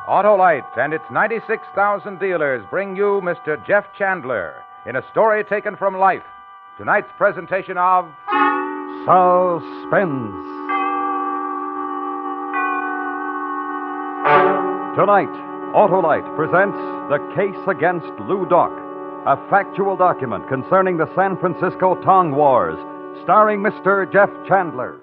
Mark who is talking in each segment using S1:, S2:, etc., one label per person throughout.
S1: Autolite and its 96,000 dealers bring you Mr. Jeff Chandler in a story taken from life. Tonight's presentation of
S2: Suspense. Tonight, Autolite presents The Case Against Lou Doc, a factual document concerning the San Francisco Tong Wars, starring Mr. Jeff Chandler.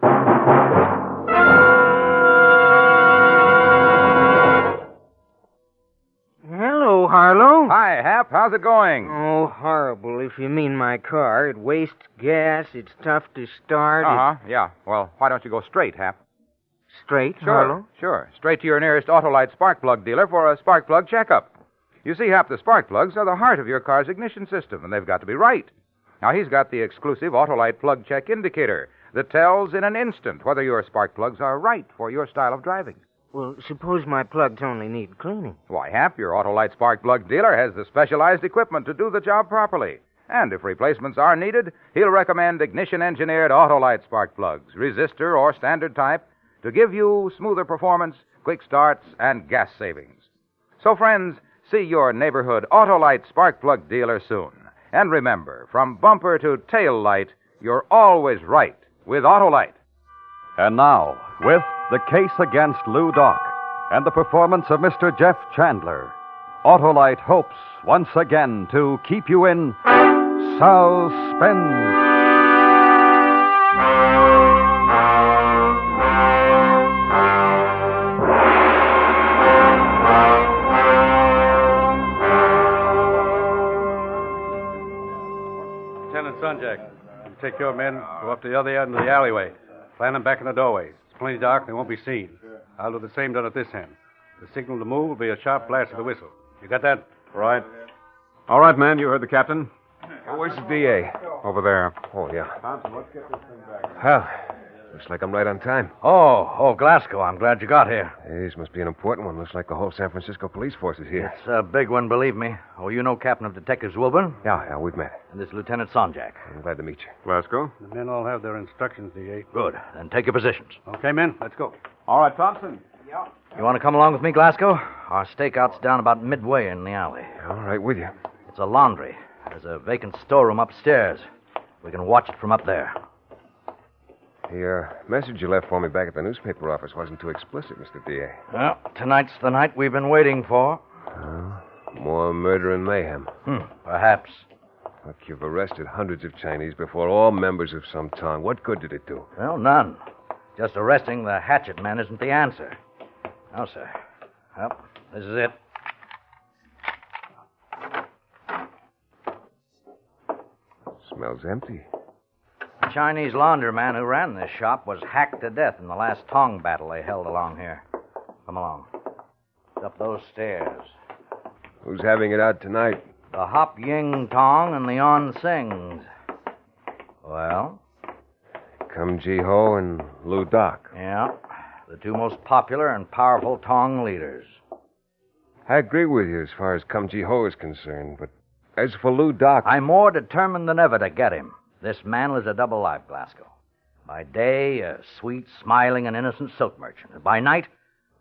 S3: Hello, Harlow.
S1: Hi, Hap. How's it going?
S3: Oh, horrible, if you mean my car. It wastes gas. It's tough to start.
S1: Yeah. Well, why don't you go straight, Hap?
S3: Straight, Harlow?
S1: Sure. Straight to your nearest Autolite spark plug dealer for a spark plug checkup. You see, Hap, the spark plugs are the heart of your car's ignition system, and they've got to be right. Now, he's got the exclusive Autolite plug check indicator that tells in an instant whether your spark plugs are right for your style of driving.
S3: Well, suppose my plugs only need cleaning.
S1: Why, Hap, your Autolite spark plug dealer has the specialized equipment to do the job properly. And if replacements are needed, he'll recommend ignition-engineered Autolite spark plugs, resistor or standard type, to give you smoother performance, quick starts, and gas savings. So, friends, see your neighborhood Autolite spark plug dealer soon. And remember, from bumper to tail light, you're always right with Autolite.
S2: And now, with The Case Against Lou Doc and the performance of Mr. Jeff Chandler, Autolite hopes once again to keep you in suspense.
S4: Lieutenant Sunjack, you take your men, go up to the other end of the alleyway. Plant them back in the doorway. It's plenty dark, they won't be seen. I'll do the same down at this end. The signal to move will be a sharp blast of the whistle. You got that?
S5: Right. All right, man, you heard the captain.
S6: Where's the DA?
S5: Over there.
S6: Oh, yeah.
S4: Thompson, let's get this thing back.
S6: Well, looks like I'm right on time.
S5: Oh, Glasgow, I'm glad you got here.
S6: Hey, this must be an important one. Looks like the whole San Francisco police force is here.
S5: It's a big one, believe me. Oh, you know Captain of Detectives Wilburn?
S6: Yeah, we've met.
S5: And this Lieutenant Sonjak.
S6: I'm glad to meet you.
S5: Glasgow?
S4: The men all have their instructions, DA.
S5: Good. Then take your positions.
S4: Okay, men, let's go.
S5: All right, Thompson. Yeah. You want to come along with me, Glasgow? Our stakeout's down about midway in the alley.
S6: All right, with you.
S5: It's a laundry. There's a vacant storeroom upstairs. We can watch it from up there.
S6: The message you left for me back at the newspaper office wasn't too explicit, Mr. D.A.
S5: Well, tonight's the night we've been waiting for.
S6: More murder and mayhem.
S5: Perhaps.
S6: Look, you've arrested hundreds of Chinese before, all members of some Tong. What good did it do?
S5: Well, none. Just arresting the hatchet man isn't the answer. No, sir. Well, this is it.
S6: Smells empty.
S5: The Chinese laundryman who ran this shop was hacked to death in the last Tong battle they held along here. Come along. It's up those stairs.
S6: Who's having it out tonight?
S5: The Hop Ying Tong and the On Sings. Well?
S6: Kum Ji Ho and Lou Doc.
S5: Yeah. The two most popular and powerful Tong leaders.
S6: I agree with you as far as Kum Ji Ho is concerned, but as for Lou Doc...
S5: I'm more determined than ever to get him. This man lives a double life, Glasgow. By day, a sweet, smiling, and innocent silk merchant. And by night,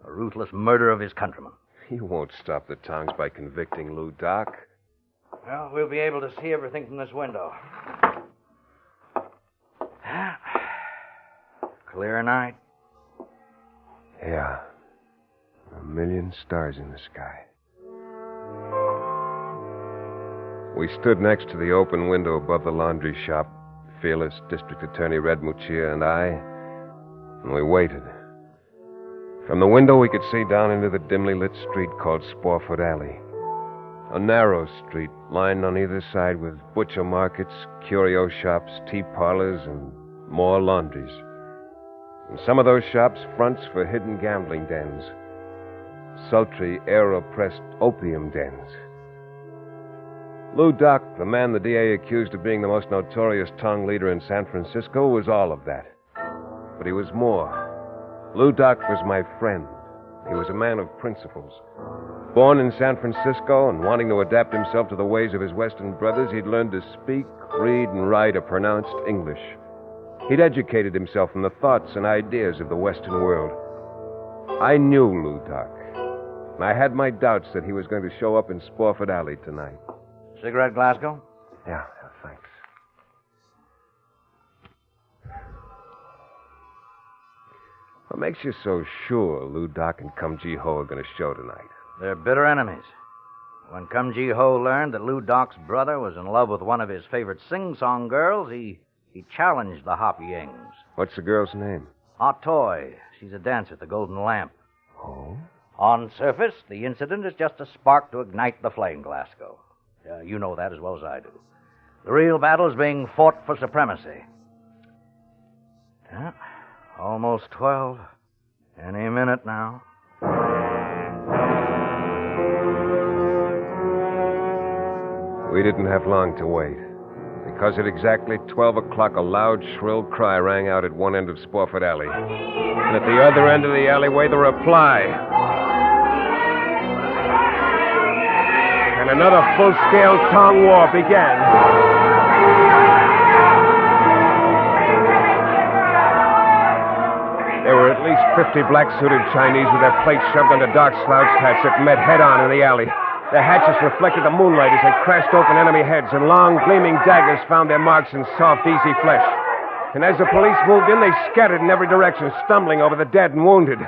S5: a ruthless murderer of his countrymen.
S6: He won't stop the Tongs by convicting Lou Doc.
S5: Well, we'll be able to see everything from this window. Clear night.
S6: Yeah. 1,000,000 stars in the sky. We stood next to the open window above the laundry shop, fearless District Attorney Red Muccia and I, and we waited. From the window, we could see down into the dimly lit street called Sporefoot Alley. A narrow street lined on either side with butcher markets, curio shops, tea parlors, and more laundries. And some of those shops, fronts for hidden gambling dens, sultry, air-oppressed opium dens. Lou Doc, the man the DA accused of being the most notorious Tong leader in San Francisco, was all of that. But he was more. Lou Doc was my friend. He was a man of principles. Born in San Francisco and wanting to adapt himself to the ways of his Western brothers, he'd learned to speak, read, and write a pronounced English. He'd educated himself in the thoughts and ideas of the Western world. I knew Lou Doc. And I had my doubts that he was going to show up in Spofford Alley tonight.
S5: Cigarette, Glasgow?
S6: Yeah, thanks. What makes you so sure Lou Doc and Cum Ji Ho are going to show tonight?
S5: They're bitter enemies. When Cum Ji Ho learned that Lou Doc's brother was in love with one of his favorite sing-song girls, he challenged the Hop Yings.
S6: What's the girl's name?
S5: Ah Toy. She's a dancer at the Golden Lamp.
S6: Oh?
S5: On surface, the incident is just a spark to ignite the flame, Glasgow. You know that as well as I do. The real battle is being fought for supremacy. Yeah, almost 12. Any minute now.
S6: We didn't have long to wait. Because at exactly 12 o'clock, a loud, shrill cry rang out at one end of Spofford Alley. And at the other end of the alleyway, the reply. And another full-scale Tong war began. There were at least 50 black-suited Chinese with their plates shoved under dark slouched hats that met head-on in the alley. Their hatches reflected the moonlight as they crashed open enemy heads, and long, gleaming daggers found their marks in soft, easy flesh. And as the police moved in, they scattered in every direction, stumbling over the dead and wounded.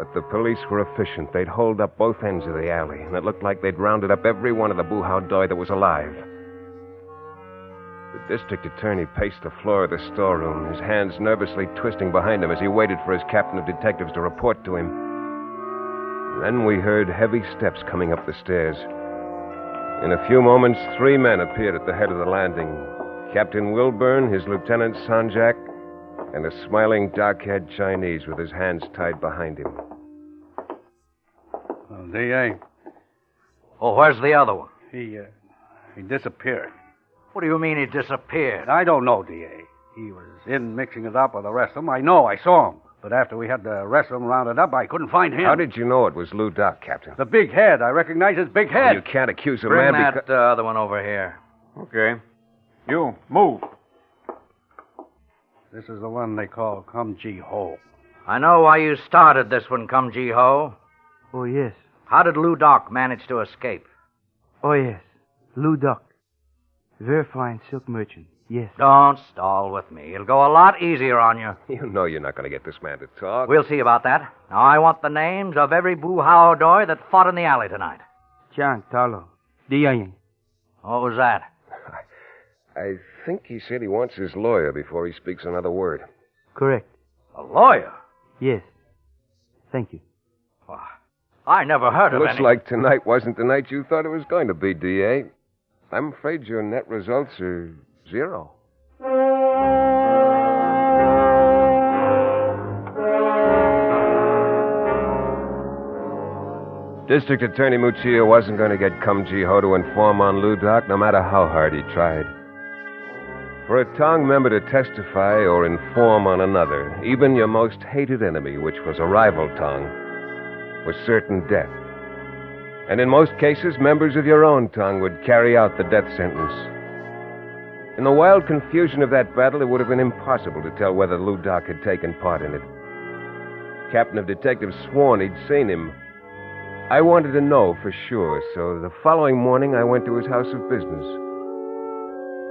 S6: But the police were efficient. They'd holed up both ends of the alley, and it looked like they'd rounded up every one of the Buhao Doi that was alive. The district attorney paced the floor of the storeroom, his hands nervously twisting behind him as he waited for his captain of detectives to report to him. Then we heard heavy steps coming up the stairs. In a few moments, 3 men appeared at the head of the landing. Captain Wilburn, his Lieutenant Sanjak, and a smiling, dark-haired Chinese with his hands tied behind him.
S4: D.A.
S5: Oh, where's the other one?
S4: He disappeared.
S5: What do you mean he disappeared?
S4: I don't know, D.A. He was in mixing it up with the rest of them. I know, I saw him. But after we had the rest of them rounded up, I couldn't find him.
S6: How did you know it was Lou Doc, Captain?
S4: The big head. I recognize his big head.
S6: You can't accuse a
S5: Bring
S6: man
S5: that other one over here.
S7: Okay. You, move.
S4: This is the one they call Cum Ji Ho.
S5: I know why you started this one, Cum Ji Ho.
S3: Oh, yes.
S5: How did Lou Doc manage to escape?
S3: Oh, yes. Lou Doc. Very fine silk merchant. Yes.
S5: Don't stall with me. It'll go a lot easier on you.
S6: You know you're not going to get this man to talk.
S5: We'll see about that. Now, I want the names of every Buhao Doi that fought in the alley tonight.
S3: Chang, Talo, Diang.
S5: What was that?
S6: I think he said he wants his lawyer before he speaks another word.
S3: Correct.
S5: A lawyer?
S3: Yes. Thank you.
S5: Well, I never heard of
S6: Looks
S5: any...
S6: like tonight wasn't the night you thought it was going to be, D.A. I'm afraid your net results are 0. District Attorney Muccia wasn't going to get Cum Ji Ho to inform on Lou Doc, no matter how hard he tried. For a Tong member to testify or inform on another, even your most hated enemy, which was a rival Tong, was certain death. And in most cases, members of your own Tong would carry out the death sentence. In the wild confusion of that battle, it would have been impossible to tell whether Lou Doc had taken part in it. Captain of detectives sworn he'd seen him. I wanted to know for sure, so the following morning I went to his house of business.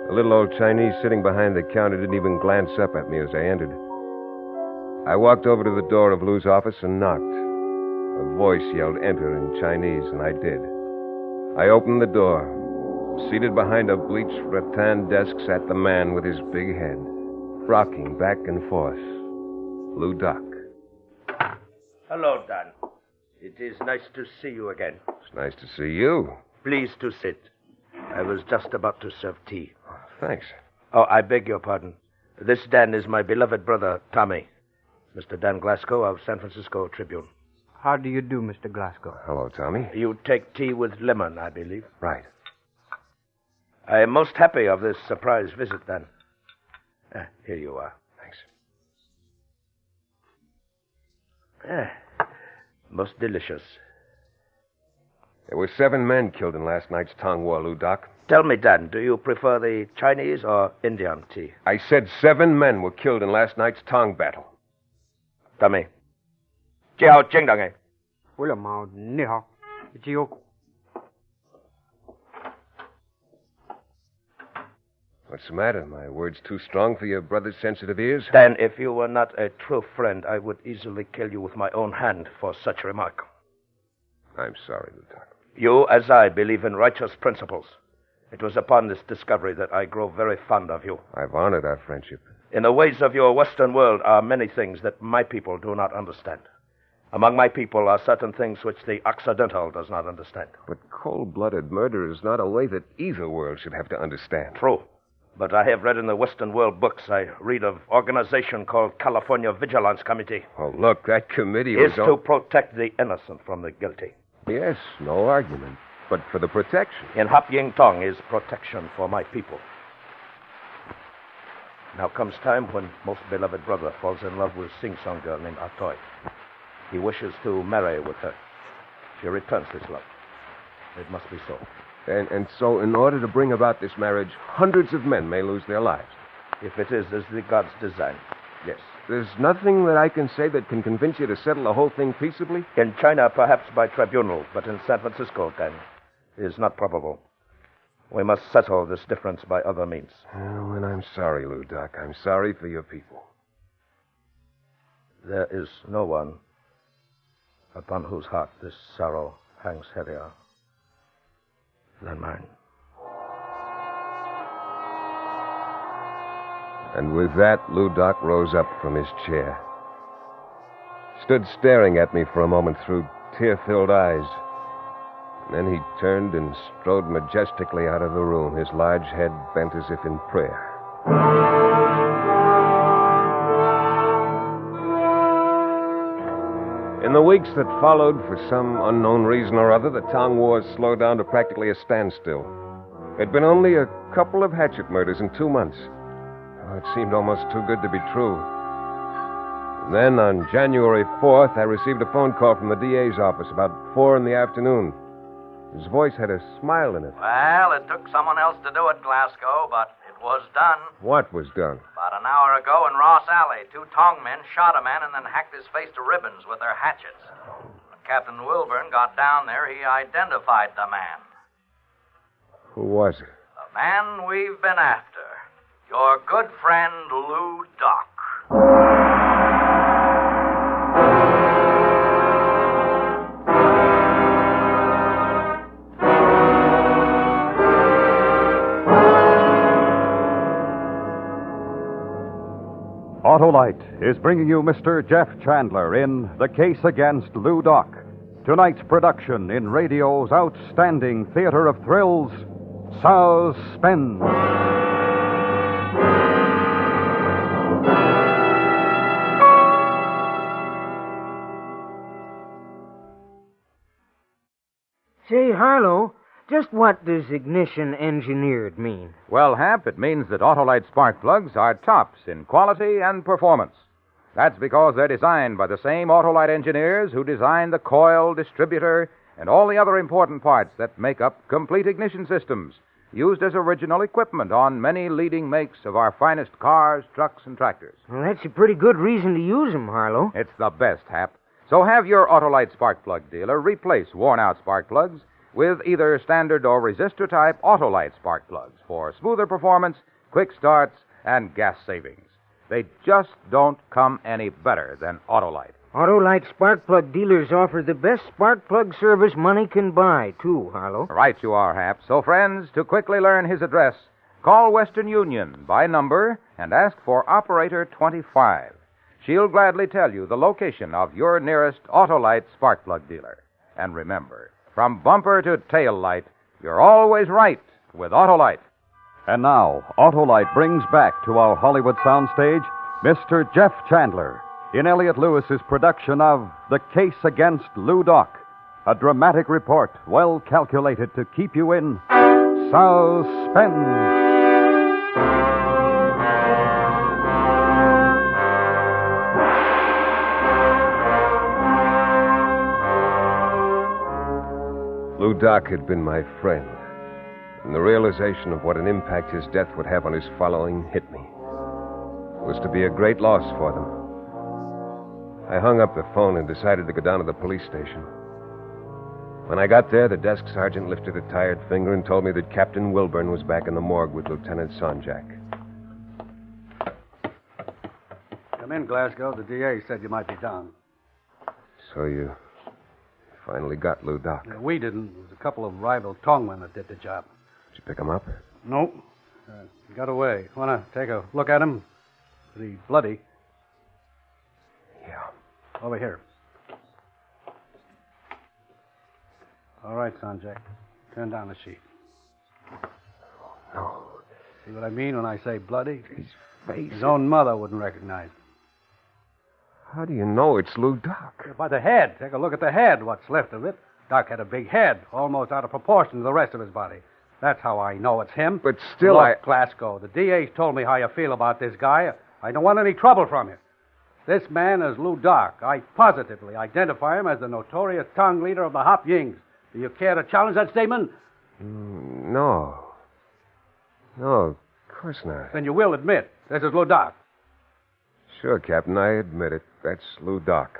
S6: The little old Chinese sitting behind the counter didn't even glance up at me as I entered. I walked over to the door of Lou's office and knocked. A voice yelled enter in Chinese, and I did. I opened the door. Seated behind a bleached rattan desk sat the man with his big head, rocking back and forth. Lou Doc.
S8: Hello, Dan. It is nice to see you again.
S6: It's nice to see you.
S8: Please to sit. I was just about to serve tea.
S6: Thanks.
S8: Oh, I beg your pardon. This Dan is my beloved brother, Tommy. Mr. Dan Glasgow of San Francisco Tribune.
S3: How do you do, Mr. Glasgow?
S6: Hello, Tommy.
S8: You take tea with lemon, I believe.
S6: Right.
S8: I am most happy of this surprise visit, Dan. Here you are.
S6: Thanks.
S8: Most delicious.
S6: There were 7 men killed in last night's Tong War, Lou Doc.
S8: Tell me, Dan, do you prefer the Chinese or Indian tea?
S6: I said 7 men were killed in last night's Tong battle.
S8: Tommy. Jiao Jingdang.
S9: 为了嘛，你好，只有。
S6: What's the matter? My words too strong for your brother's sensitive ears?
S8: Dan, if you were not a true friend, I would easily kill you with my own hand for such remark.
S6: I'm sorry, Lieutenant.
S8: You, as I, believe in righteous principles. It was upon this discovery that I grow very fond of you.
S6: I've honored our friendship.
S8: In the ways of your Western world are many things that my people do not understand. Among my people are certain things which the Occidental does not understand.
S6: But cold-blooded murder is not a way that either world should have to understand.
S8: True. But I have read in the Western world books, I read of organization called California Vigilance Committee.
S6: Oh, look, that committee
S8: is to protect the innocent from the guilty.
S6: Yes, no argument. But for the protection.
S8: In Hop Ying Tong is protection for my people. Now comes time when most beloved brother falls in love with sing-song girl named Atoy. He wishes to marry with her. She returns this love. It must be so.
S6: And so, in order to bring about this marriage, hundreds of men may lose their lives.
S8: If it is as the gods design, yes.
S6: There's nothing that I can say that can convince you to settle the whole thing peaceably?
S8: In China, perhaps by tribunal, but in San Francisco, then, it is not probable. We must settle this difference by other means.
S6: Oh, and I'm sorry, Lou Doc. I'm sorry for your people.
S8: There is no one upon whose heart this sorrow hangs heavier than mine.
S6: And with that, Lou Doc rose up from his chair. Stood staring at me for a moment through tear-filled eyes. And then he turned and strode majestically out of the room, his large head bent as if in prayer. In the weeks that followed, for some unknown reason or other, the Tong Wars slowed down to practically a standstill. There'd been only a couple of hatchet murders in 2 months. Oh, it seemed almost too good to be true. And then, on January 4th, I received a phone call from the DA's office about 4 in the afternoon. His voice had a smile in it.
S5: Well, it took someone else to do it, Glasgow, but it was done.
S6: What was done?
S5: About an hour ago in Ross Alley, 2 Tong men shot a man and then hacked his face to ribbons with their hatchets. When Captain Wilburn got down there, he identified the man.
S6: Who was it?
S5: The man we've been after. Your good friend, Lou Doc.
S2: Autolite is bringing you Mr. Jeff Chandler in The Case Against Lou Doc. Tonight's production in radio's outstanding theater of thrills, Suspense.
S3: Say, Harlow, just what does ignition engineered mean?
S1: Well, Hap, it means that Autolite spark plugs are tops in quality and performance. That's because they're designed by the same Autolite engineers who designed the coil, distributor, and all the other important parts that make up complete ignition systems, used as original equipment on many leading makes of our finest cars, trucks, and tractors.
S3: Well, that's a pretty good reason to use them, Harlow.
S1: It's the best, Hap. So have your Autolite spark plug dealer replace worn-out spark plugs with either standard or resistor-type Autolite spark plugs for smoother performance, quick starts, and gas savings. They just don't come any better than Autolite.
S3: Autolite spark plug dealers offer the best spark plug service money can buy, too, Harlow.
S1: Right you are, Hap. So, friends, to quickly learn his address, call Western Union by number and ask for Operator 25. She'll gladly tell you the location of your nearest Autolite spark plug dealer. And remember, from bumper to tail light, you're always right with Autolite.
S2: And now, Autolite brings back to our Hollywood soundstage Mr. Jeff Chandler in Elliot Lewis's production of The Case Against Lou Doc, a dramatic report well calculated to keep you in suspense.
S6: Lou Doc had been my friend, and the realization of what an impact his death would have on his following hit me. It was to be a great loss for them. I hung up the phone and decided to go down to the police station. When I got there, the desk sergeant lifted a tired finger and told me that Captain Wilburn was back in the morgue with Lieutenant Sonjak.
S4: Come in, Glasgow. The DA said you might be down.
S6: So you finally got Lou Doc.
S4: Yeah, we didn't. It was a couple of rival tongmen that did the job.
S6: Did you pick him up?
S4: Nope. He got away. Want to take a look at him? Pretty bloody.
S6: Yeah.
S4: Over here. All right, Sonjak. Turn down the sheet.
S6: No.
S4: See what I mean when I say bloody?
S6: His face.
S4: His own mother wouldn't recognize him.
S6: How do you know it's Lou Doc?
S4: By the head. Take a look at the head, what's left of it. Doc had a big head, almost out of proportion to the rest of his body. That's how I know it's him.
S6: But still,
S4: Look, Glasgow, the DA's told me how you feel about this guy. I don't want any trouble from you. This man is Lou Doc. I positively identify him as the notorious tongue leader of the Hop Yings. Do you care to challenge that statement?
S6: No. No, of course not.
S4: Then you will admit this is Lou Doc.
S6: Sure, Captain, I admit it. That's Lou Doc.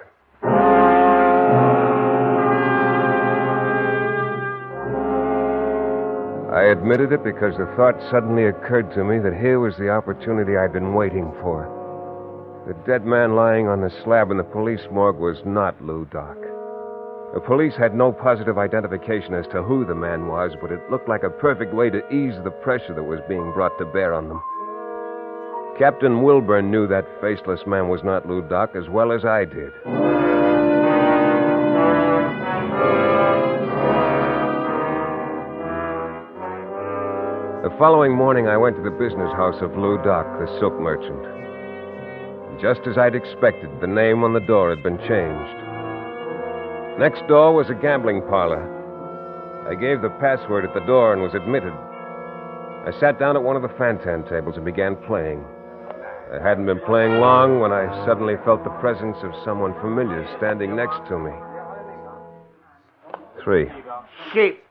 S6: I admitted it because the thought suddenly occurred to me that here was the opportunity I'd been waiting for. The dead man lying on the slab in the police morgue was not Lou Doc. The police had no positive identification as to who the man was, but it looked like a perfect way to ease the pressure that was being brought to bear on them. Captain Wilburn knew that faceless man was not Lou Doc as well as I did. The following morning, I went to the business house of Lou Doc, the silk merchant. Just as I'd expected, the name on the door had been changed. Next door was a gambling parlor. I gave the password at the door and was admitted. I sat down at one of the fantan tables and began playing. I hadn't been playing long when I suddenly felt the presence of someone familiar standing next to me. 3.
S8: Sheep.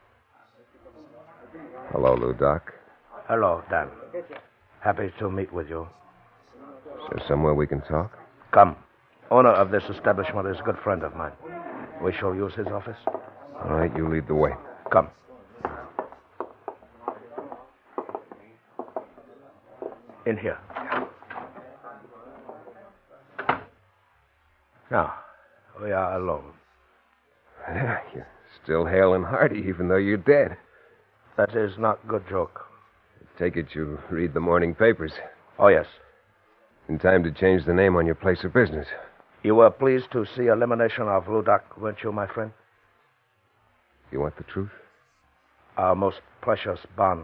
S6: Hello, Lou Doc.
S8: Hello, Dan. Happy to meet with you.
S6: Is there somewhere we can talk?
S8: Come. Owner of this establishment is a good friend of mine. We shall use his office.
S6: All right, you lead the way.
S8: Come. In here. Now, we are alone.
S6: Yeah, you're still hale and hearty, even though you're dead.
S8: That is not good joke.
S6: Take it you read the morning papers.
S8: Oh, yes.
S6: In time to change the name on your place of business.
S8: You were pleased to see elimination of Lou Doc, weren't you, my friend?
S6: You want the truth?
S8: Our most precious bond,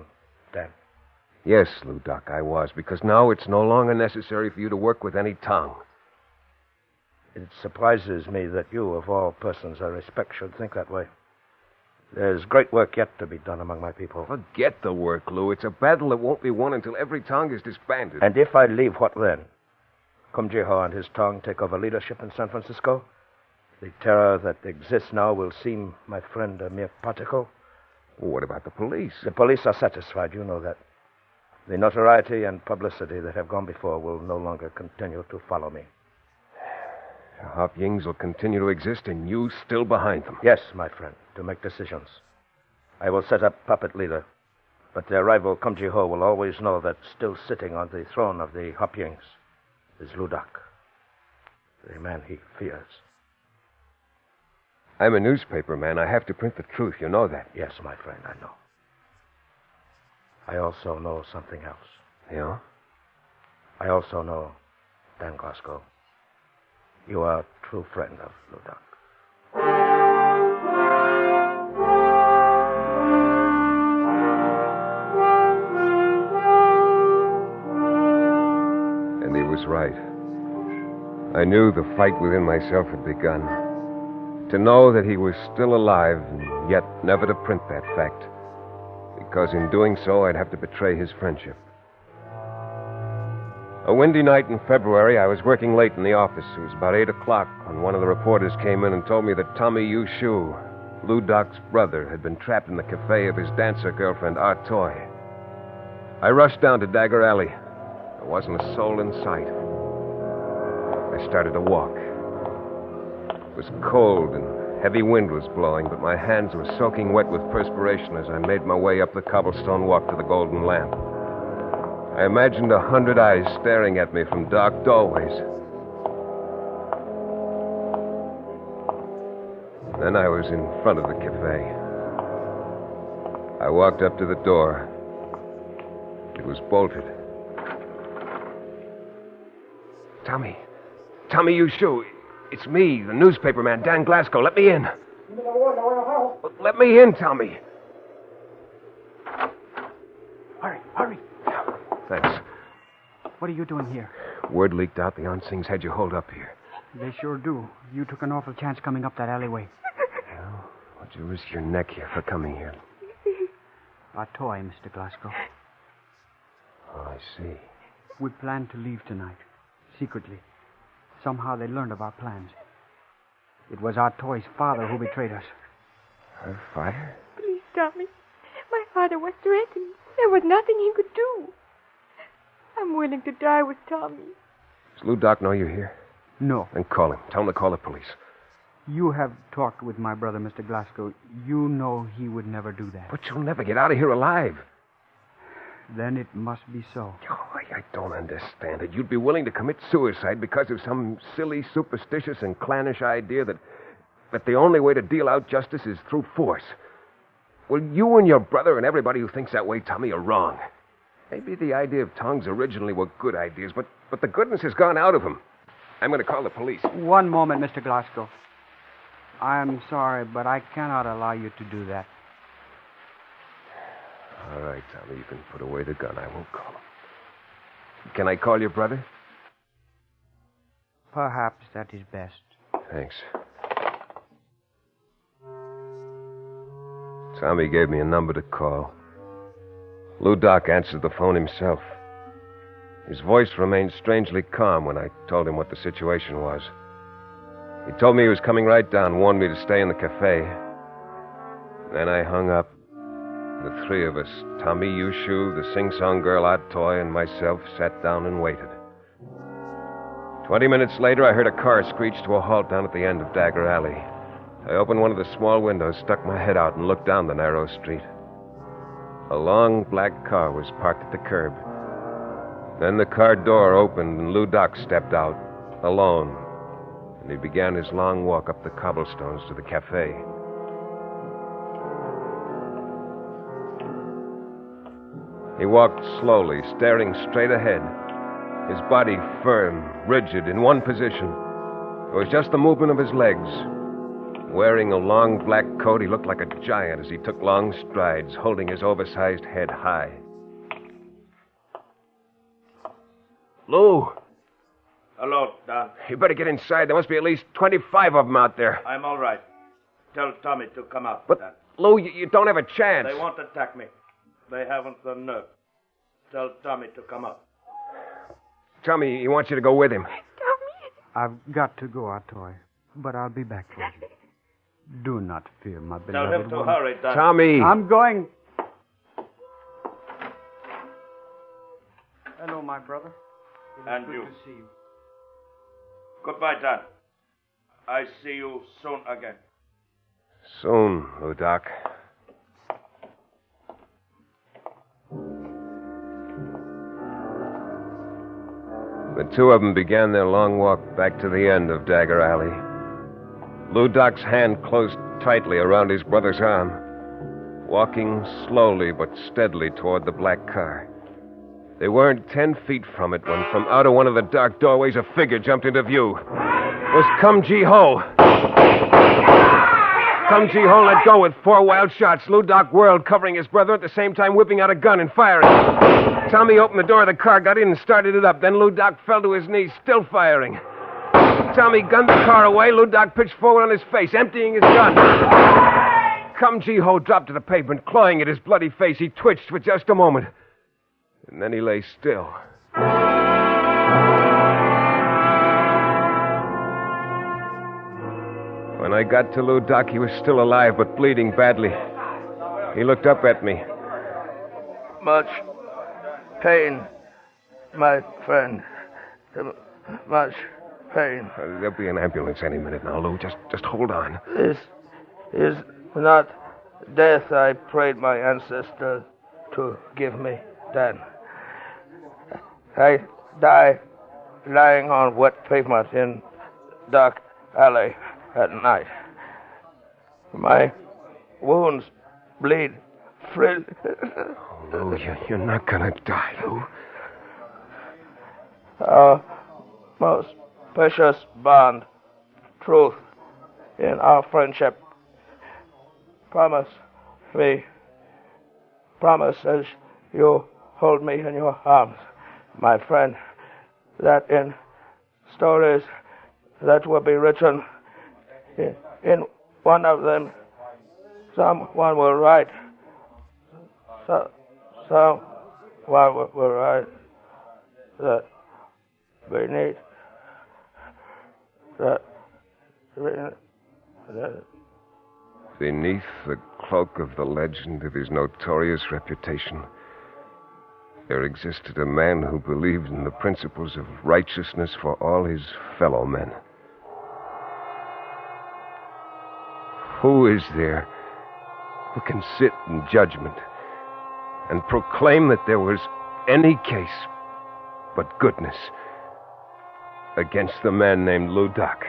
S8: Dan.
S6: Yes, Lou Doc, I was, because now it's no longer necessary for you to work with any tongue.
S8: It surprises me that you, of all persons I respect, should think that way. There's great work yet to be done among my people.
S6: Forget the work, Lou. It's a battle that won't be won until every tongue is disbanded.
S8: And if I leave, what then? Kumjiho and his tongue take over leadership in San Francisco? The terror that exists now will seem, my friend, a mere particle?
S6: Well, what about the police?
S8: The police are satisfied, you know that. The notoriety and publicity that have gone before will no longer continue to follow me.
S6: The Hop Yings will continue to exist, and you still behind them.
S8: Yes, my friend, to make decisions. I will set up puppet leader, but their rival Kumjiho will always know that still sitting on the throne of the Hop Yings is Lou Doc, the man he fears.
S6: I'm a newspaper man. I have to print the truth. You know that.
S8: Yes, my friend, I know. I also know something else.
S6: Yeah?
S8: I also know, Dan Glasgow, you are a true friend of Lou Doc.
S6: And he was right. I knew the fight within myself had begun. To know that he was still alive, and yet never to print that fact. Because in doing so, I'd have to betray his friendship. A windy night in February, I was working late in the office. It was about 8 o'clock when one of the reporters came in and told me that Tommy Yu Shu, Lou Doc's brother, had been trapped in the cafe of his dancer girlfriend, Artoy. I rushed down to Dagger Alley. There wasn't a soul in sight. I started to walk. It was cold and Heavy wind was blowing, but my hands were soaking wet with perspiration as I made my way up the cobblestone walk to the Golden Lamp. I imagined 100 eyes staring at me from dark doorways. Then I was in front of the cafe. I walked up to the door. It was bolted. Tommy, you shoe. It's me, the newspaper man, Dan Glasgow. Let me in. Let me in, Tommy.
S9: Hurry.
S6: Thanks.
S9: What are you doing here?
S6: Word leaked out the Onsings had you holed up here.
S9: They sure do. You took an awful chance coming up that alleyway.
S6: Well, what'd you risk your neck here for coming here?
S9: A toy, Mr. Glasgow.
S6: Oh, I see.
S9: We planned to leave tonight, secretly. Somehow they learned of our plans. It was our toy's father who betrayed us.
S6: Her father?
S10: Please, Tommy. My father was threatened. There was nothing he could do. I'm willing to die with Tommy.
S6: Does Lou Doc know you're here?
S9: No.
S6: Then call him. Tell him to call the police.
S9: You have talked with my brother, Mr. Glasgow. You know he would never do that.
S6: But you'll never get out of here alive.
S9: Then it must be so.
S6: Oh, I don't understand it. You'd be willing to commit suicide because of some silly, superstitious, and clannish idea that the only way to deal out justice is through force. Well, you and your brother and everybody who thinks that way, Tommy, are wrong. Maybe the idea of tongues originally were good ideas, but the goodness has gone out of them. I'm going to call the police.
S9: One moment, Mr. Glasgow. I'm sorry, but I cannot allow you to do that.
S6: All right, Tommy, you can put away the gun. I won't call him. Can I call your brother?
S9: Perhaps that is best.
S6: Thanks. Tommy gave me a number to call. Lou Doc answered the phone himself. His voice remained strangely calm when I told him what the situation was. He told me he was coming right down, warned me to stay in the cafe. Then I hung up. The three of us, Tommy Yushu, the sing-song girl Odd Toy, and myself, sat down and waited. 20 minutes later, I heard a car screech to a halt down at the end of Dagger Alley. I opened one of the small windows, stuck my head out, and looked down the narrow street. A long black car was parked at the curb. Then the car door opened, and Lou Doc stepped out, alone, and he began his long walk up the cobblestones to the cafe. He walked slowly, staring straight ahead, his body firm, rigid, in one position. It was just the movement of his legs. Wearing a long black coat, he looked like a giant as he took long strides, holding his oversized head high. Lou!
S8: Hello, Don.
S6: You better get inside. There must be at least 25 of them out there.
S8: I'm all right. Tell Tommy to come out,
S6: But,
S8: Don.
S6: Lou, you don't have a chance.
S8: They won't attack me. They haven't the nerve. Tell Tommy to come up.
S6: Tommy, he wants you to go with him.
S9: I've got to go, Atoy, but I'll be back for you. Do not fear, my
S8: Tell
S9: beloved
S8: him to
S9: one.
S8: hurry, Don.
S6: Tommy!
S9: I'm going. Hello, my brother. It is
S8: And
S9: good
S8: you.
S9: to see you.
S8: Goodbye, Don. I see you soon again.
S6: Soon, Lou Doc. The two of them began their long walk back to the end of Dagger Alley. Lou Doc's hand closed tightly around his brother's arm, walking slowly but steadily toward the black car. They weren't 10 feet from it when from out of one of the dark doorways a figure jumped into view. It was Kum Ji-ho. Kum Ji-ho let go with 4 wild shots. Lou Doc whirled, covering his brother, at the same time whipping out a gun and firing. Tommy opened the door of the car, got in and started it up. Then Lou Doc fell to his knees, still firing. Tommy gunned the car away. Lou Doc pitched forward on his face, emptying his gun. Kum Ji-ho dropped to the pavement, clawing at his bloody face. He twitched for just a moment. And then he lay still. When I got to Lou Doc, he was still alive, but bleeding badly. He looked up at me.
S8: Much pain, my friend. Much
S11: pain.
S6: There'll be an ambulance any minute now, Lou. Just hold on.
S11: This is not death I prayed my ancestors to give me then. I die lying on wet pavement in dark alley at night. My wounds bleed freely.
S6: Oh, Lou, you're not gonna die, Lou.
S11: Our most precious bond, truth in our friendship. Promise as you hold me in your arms, my friend, that in stories that will be written, in one of them, someone will write. Someone will write that beneath
S6: Beneath the cloak of the legend of his notorious reputation, there existed a man who believed in the principles of righteousness for all his fellow men. Who is there who can sit in judgment and proclaim that there was any case but goodness against the man named Lou Doc?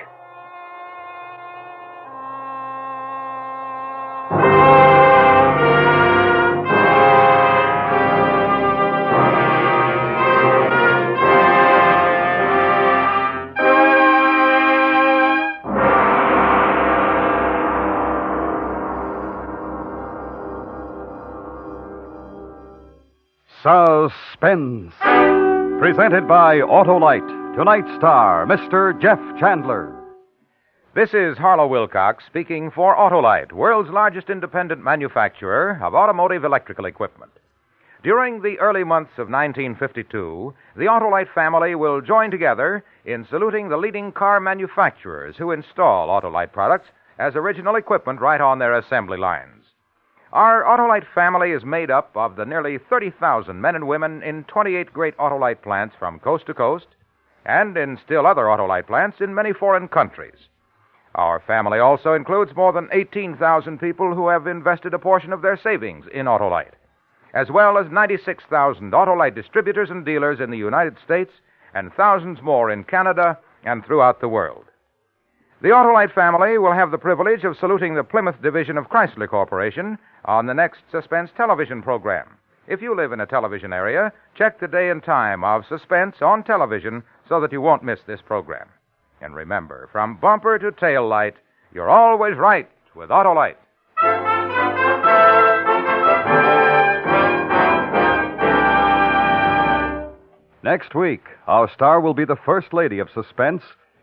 S2: Suspense. Presented by Autolite. Tonight's star, Mr. Jeff Chandler.
S1: This is Harlow Wilcox speaking for Autolite, world's largest independent manufacturer of automotive electrical equipment. During the early months of 1952, the Autolite family will join together in saluting the leading car manufacturers who install Autolite products as original equipment right on their assembly lines. Our Autolite family is made up of the nearly 30,000 men and women in 28 great Autolite plants from coast to coast, and in still other Autolite plants in many foreign countries. Our family also includes more than 18,000 people who have invested a portion of their savings in Autolite, as well as 96,000 Autolite distributors and dealers in the United States and thousands more in Canada and throughout the world. The Autolite family will have the privilege of saluting the Plymouth division of Chrysler Corporation on the next Suspense television program. If you live in a television area, check the day and time of Suspense on television so that you won't miss this program. And remember, from bumper to tail light, you're always right with Autolite.
S2: Next week, our star will be the First Lady of Suspense,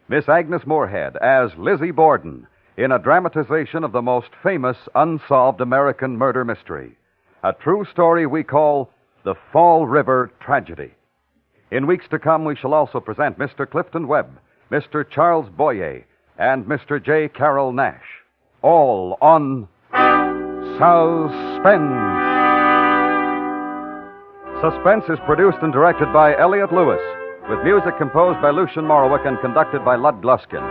S2: Miss Agnes Moorehead, as Lizzie Borden, in a dramatization of the most famous unsolved American murder mystery, a true story we call The Fall River Tragedy. In weeks to come, we shall also present Mr. Clifton Webb, Mr. Charles Boyer, and Mr. J. Carroll Nash, all on Suspense. Suspense is produced and directed by Elliott Lewis, with music composed by Lucian Morowick and conducted by Lud Gluskin.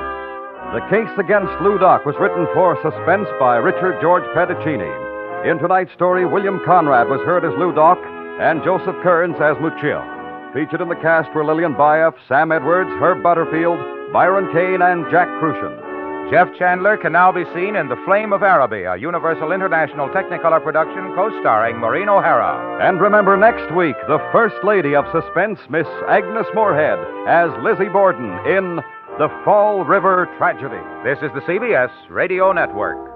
S2: The Case Against Lou Doc was written for Suspense by Richard George Pedicini. In tonight's story, William Conrad was heard as Lou Doc and Joseph Kearns as Muccio. Featured in the cast were Lillian Bayef, Sam Edwards, Herb Butterfield, Byron Kane, and Jack Crucian.
S1: Jeff Chandler can now be seen in The Flame of Araby, a Universal International Technicolor production co-starring Maureen O'Hara.
S2: And remember, next week, the First Lady of Suspense, Miss Agnes Moorehead, as Lizzie Borden in The Fall River Tragedy.
S1: This is the CBS Radio Network.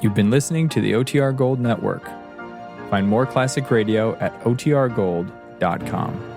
S12: You've been listening to the OTR Gold Network. Find more classic radio at otrgold.com.